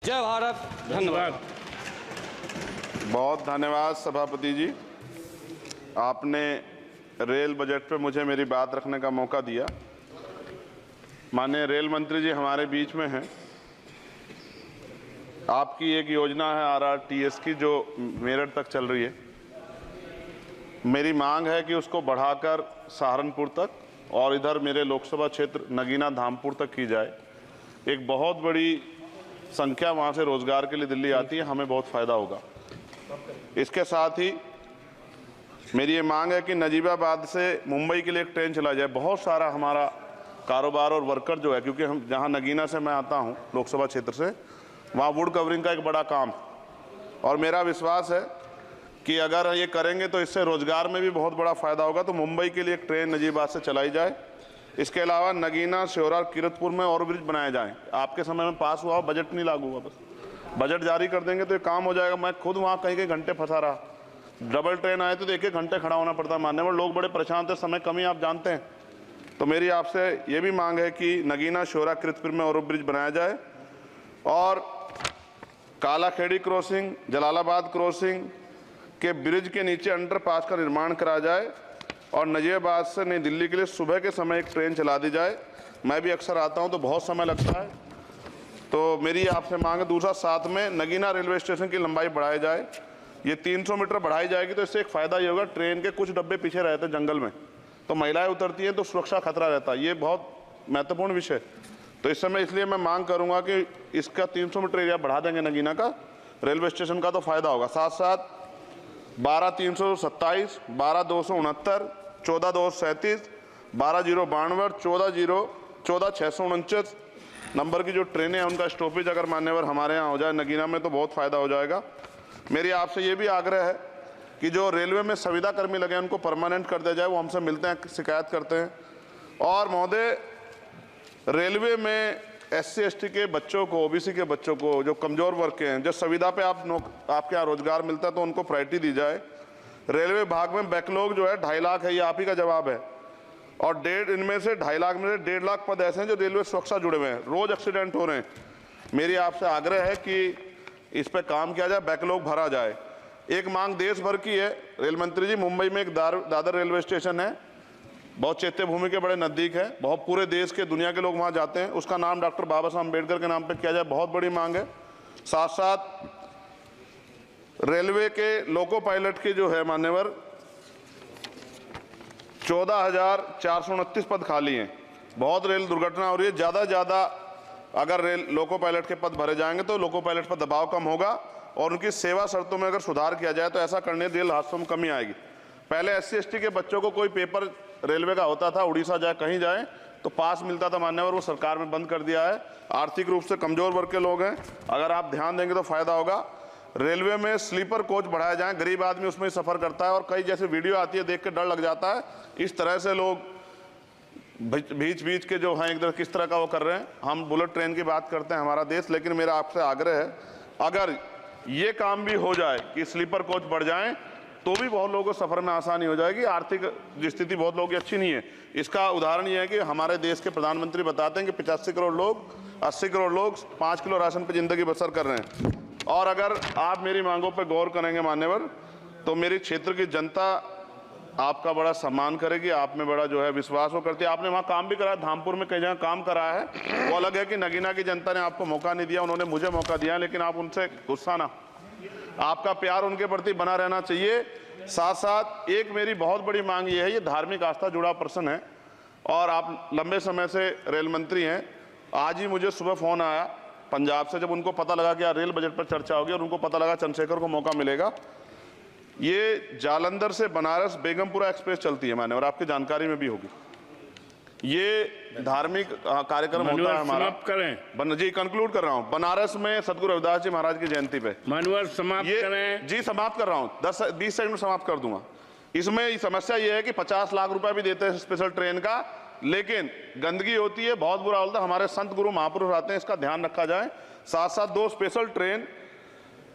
जय भारत। धन्यवाद। बहुत धन्यवाद सभापति जी, आपने रेल बजट पे मुझे मेरी बात रखने का मौका दिया। माननीय रेल मंत्री जी हमारे बीच में हैं। आपकी एक योजना है RRTS की जो मेरठ तक चल रही है। मेरी मांग है कि उसको बढ़ाकर सहारनपुर तक और इधर मेरे लोकसभा क्षेत्र नगीना धामपुर तक की जाए। एक बहुत बड़ी संख्या वहाँ से रोजगार के लिए दिल्ली आती है, हमें बहुत फायदा होगा। इसके साथ ही मेरी ये मांग है कि नजीबाबाद से मुंबई के लिए एक ट्रेन चला जाए। बहुत सारा हमारा कारोबार और वर्कर जो है, क्योंकि हम जहाँ नगीना से मैं आता हूँ लोकसभा क्षेत्र से, वहाँ वुड कवरिंग का एक बड़ा काम, और मेरा विश्वास है कि अगर ये करेंगे तो इससे रोजगार में भी बहुत बड़ा फायदा होगा। तो मुंबई के लिए एक ट्रेन नजीबाबाद से चलाई जाए। इसके अलावा नगीना, श्योरा, किरतपुर में और ब्रिज बनाए जाएं। आपके समय में पास हुआ, बजट नहीं लागू हुआ, बस बजट जारी कर देंगे तो ये काम हो जाएगा। मैं खुद वहाँ कई घंटे फंसा रहा, डबल ट्रेन आए तो 1-1 घंटे खड़ा होना पड़ता। मानने में लोग बड़े परेशान थे, समय कमी आप जानते हैं। तो मेरी आपसे ये भी मांग है कि नगीना, श्योरा, किरतपुर में और ब्रिज बनाया जाए और कालाखेड़ी क्रॉसिंग, जलालाबाद क्रॉसिंग के ब्रिज के नीचे अंडरपास का निर्माण करा जाए और नजीबाबाद से नई दिल्ली के लिए सुबह के समय एक ट्रेन चला दी जाए। मैं भी अक्सर आता हूं तो बहुत समय लगता है, तो मेरी आपसे मांग है। दूसरा, साथ में नगीना रेलवे स्टेशन की लंबाई बढ़ाई जाए। ये 300 मीटर बढ़ाई जाएगी तो इससे एक फ़ायदा ये होगा, ट्रेन के कुछ डब्बे पीछे रहते हैं जंगल में, तो महिलाएं उतरती हैं तो सुरक्षा खतरा रहता है। ये बहुत महत्वपूर्ण विषय। तो इस समय इसलिए मैं मांग करूँगा कि इसका 300 मीटर एरिया बढ़ा देंगे नगीना का रेलवे स्टेशन का, तो फ़ायदा होगा। साथ साथ 12-327, 12-269, 14-237, 12-092, 14-649 नंबर की जो ट्रेनें हैं उनका स्टॉपेज अगर मान्यवर हमारे यहाँ हो जाए नगीना में तो बहुत फ़ायदा हो जाएगा। मेरी आपसे ये भी आग्रह है कि जो रेलवे में संविदा कर्मी लगे हैं उनको परमानेंट कर दिया जाए। वो हमसे मिलते हैं, शिकायत करते हैं। और महोदय, रेलवे में SC/ST के बच्चों को, OBC के बच्चों को, जो कमज़ोर वर्ग के हैं, जो संविदा पे आपके यहाँ रोजगार मिलता है तो उनको प्रायोरिटी दी जाए। रेलवे विभाग में बैकलॉग जो है 2.5 लाख है, ये आप ही का जवाब है। और इनमें से 2.5 लाख में से 1.5 लाख पद ऐसे हैं जो रेलवे सुरक्षा जुड़े हुए हैं, रोज एक्सीडेंट हो रहे हैं। मेरी आपसे आग्रह है कि इस पर काम किया जाए, बैकलॉग भरा जाए। एक मांग देश भर की है रेल मंत्री जी, मुंबई में एक दादर रेलवे स्टेशन है, बहुत चैत्य भूमि के बड़े नज़दीक है, बहुत पूरे देश के, दुनिया के लोग वहाँ जाते हैं। उसका नाम डॉक्टर बाबा साहब अम्बेडकर के नाम पे किया जाए, बहुत बड़ी मांग है। साथ साथ रेलवे के लोको पायलट के जो है मान्यवर 14,429 पद खाली हैं। बहुत रेल दुर्घटना हो रही है, ज़्यादा से ज़्यादा अगर लोको पायलट के पद भरे जाएंगे तो लोको पायलट पर दबाव कम होगा और उनकी सेवा शर्तों में अगर सुधार किया जाए तो ऐसा करने रेल हादसों में कमी आएगी। पहले SC/ST के बच्चों को कोई पेपर रेलवे का होता था, उड़ीसा जाए कहीं जाए तो पास मिलता था मान्यवर, वो सरकार में बंद कर दिया है। आर्थिक रूप से कमजोर वर्ग के लोग हैं, अगर आप ध्यान देंगे तो फायदा होगा। रेलवे में स्लीपर कोच बढ़ाया जाए, गरीब आदमी उसमें सफर करता है और कई जैसे वीडियो आती है देख के डर लग जाता है। इस तरह से लोग बीच के जो हैं इधर किस तरह का वो कर रहे हैं। हम बुलेट ट्रेन की बात करते हैं हमारा देश, लेकिन मेरा आपसे आग्रह है अगर ये काम भी हो जाए कि स्लीपर कोच बढ़ जाएं तो भी बहुत लोगों को सफर में आसानी हो जाएगी। आर्थिक स्थिति बहुत लोगों की अच्छी नहीं है। इसका उदाहरण ये है कि हमारे देश के प्रधानमंत्री बताते हैं कि 85 करोड़ लोग, 80 करोड़ लोग 5 किलो राशन पर जिंदगी बसर कर रहे हैं। और अगर आप मेरी मांगों पर गौर करेंगे मान्यवर, तो मेरी क्षेत्र की जनता आपका बड़ा सम्मान करेगी, आप में बड़ा जो है विश्वास वो करती है। आपने वहाँ काम भी करा है, धामपुर में कई जगह काम करा है, वो अलग है कि नगीना की जनता ने आपको मौका नहीं दिया, उन्होंने मुझे मौका दिया, लेकिन आप उनसे गुस्सा ना, आपका प्यार उनके प्रति बना रहना चाहिए। साथ साथ एक मेरी बहुत बड़ी मांग ये है, ये धार्मिक आस्था जुड़ा प्रश्न है और आप लंबे समय से रेल मंत्री हैं। आज ही मुझे सुबह फ़ोन आया पंजाब से, जब उनको पता लगा कि रेल बजट पर चर्चा होगी और उनको पता लगा चंद्रशेखर को मौका मिलेगा। ये जालंधर से बनारस बेगमपुरा एक्सप्रेस चलती है माने, और आपकी जानकारी में भी होगी। ये धार्मिक कार्यक्रम होता है हमारा। करें जी, कंक्लूड कर रहा हूँ। बनारस में सदगुरु रविदास जी महाराज की जयंती पे मानवर समाप्त करें जी। समाप्त कर रहा हूँ, 10-20 सेकंड में समाप्त कर दूंगा। इसमें समस्या ये है कि 50 लाख रुपए भी देते हैं स्पेशल ट्रेन का, लेकिन गंदगी होती है, बहुत बुरा होता है। हमारे संत गुरु महापुरुष आते हैं, इसका ध्यान रखा जाए। साथ साथ 2 स्पेशल ट्रेन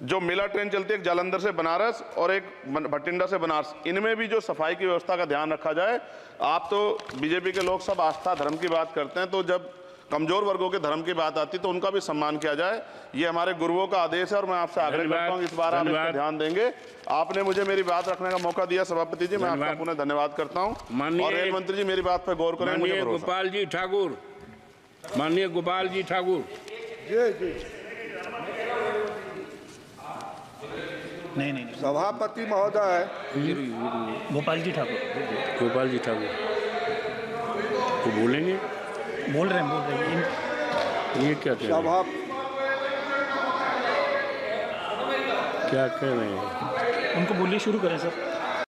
जो मिला ट्रेन चलती है, एक जालंधर से बनारस और एक भटिंडा से बनारस, इनमें भी जो सफाई की व्यवस्था का ध्यान रखा जाए। आप तो बीजेपी के लोग सब आस्था धर्म की बात करते हैं, तो जब कमजोर वर्गों के धर्म की बात आती है तो उनका भी सम्मान किया जाए। ये हमारे गुरुओं का आदेश है और मैं आपसे आग्रह करता हूँ इस बार आप इस पर ध्यान देंगे। आपने मुझे मेरी बात रखने का मौका दिया सभापति जी, मैं आपका पुनः धन्यवाद करता हूँ। और रेल मंत्री जी मेरी बात पर गौर करें, मुझे भरोसा। गोपाल जी ठाकुर, माननीय गोपाल जी ठाकुर। नहीं सभापति महोदय, गोपाल जी ठाकुर वो बोलेंगे, बोल रहे हैं ये क्या कह रहे हैं? क्या कह रहे हैं? उनको बोलिए, शुरू करें सर।